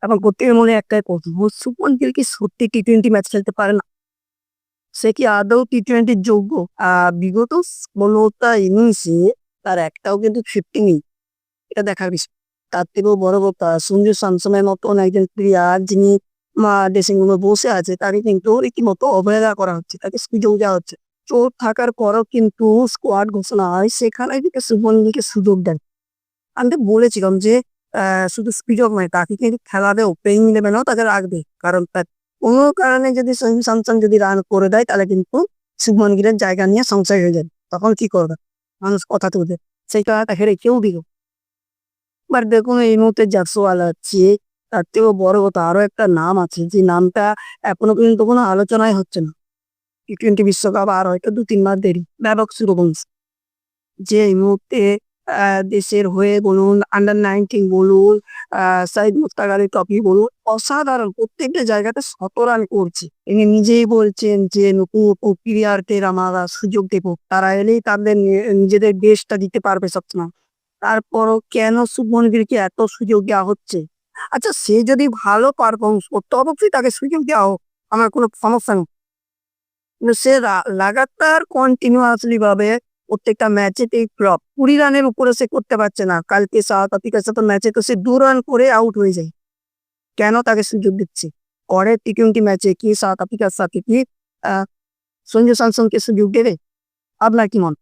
এবং প্রত্যেকের মনে একটাই প্রশ্ন, শুভমান গিল কি সত্যি টি-20 ম্যাচ খেলতে পারে না? সে কি আদৌ টি-20 যোগ্য? বিগত ১৬টা ইনিংসে তার একটাও কিন্তু 50 নেই। এটা দেখার বিষয়। তার থেকেও বড় কথা, সঞ্জু স্যামসনের মতন একজন প্লেয়ার যিনি ড্রেসিং রুমে বসে আছে, তাকে কিন্তু রীতিমতো অবহেলা করা হচ্ছে। তাকে সুযোগ দেওয়া হচ্ছে। চোট থাকার পরেও কিন্তু স্কোয়াড ঘোষণা হয়, সেখানে কিন্তু শুভমান গিলকে সুযোগ দেন। আমি তো বলেছিলাম যে শুধু স্পিডক নয়, তাকে কিন্তু খেলাবে, ওপেনিং ইলেভেনেও তাকে রাখবে। কারণ তার কোনো কারণে যদি সঞ্জু স্যামসন যদি রান করে দেয়, তাহলে কিন্তু শুভমান গিলের জায়গা নিয়ে সংশয় হয়ে যাবে। তখন কি করবে? মানুষ কথা তুলবে। সেই খেলাটা হেরে কেউ দিল। বাট দেখুন এই মুহূর্তে জাসওয়াল আছে। তার থেকেও বড় কথা আরো একটা নাম আছে, যে নামটা এখনো পর্যন্ত কোনো আলোচনায় হচ্ছে না। টি-20 বিশ্বকাপ আর হয়তো ২-৩ মাস দেরি। ব্যাপক সূর্যবংশী, যে এই মুহূর্তে দেশের হয়ে বলুন, আন্ডার-19 বলুন, সাইদ মুশতাক আলী ট্রফি বলুন, অসাধারণ প্রত্যেকটা জায়গাতে শত রান করছে। ইনি নিজেই বলছেন যে নতুন নতুন প্লেয়ারদের আমরা সুযোগ দেব। তারা এলেই তাদের নিজেদের বেস্টটা দিতে পারবে সবসময়। তারপরও কেন শুভমন গিলকে এত সুযোগ দেওয়া হচ্ছে? আচ্ছা, সে যদি ভালো পারফরম্যান্স করতো অবশ্যই তাকে সুযোগ দেওয়া হোক। আমার কোনো সমস্যা নেই। কিন্তু সে লাগাতার কন্টিনিউয়াসলি ভাবে প্রত্যেকটা ম্যাচেতেই ফ্লপ। ২০ রানের উপরে সে করতে পারছে না। কালকে সাউথ আফ্রিকার সাথে ম্যাচে তো সে ২ রান করে আউট হয়ে যায়। কেন তাকে সুযোগ দিচ্ছে? পরের টি-20 ম্যাচে কি সাউথ আফ্রিকার সাথে কি আ সঞ্জু স্যামসনকে সুযোগ দেবে? আপনার কি মনে হয়?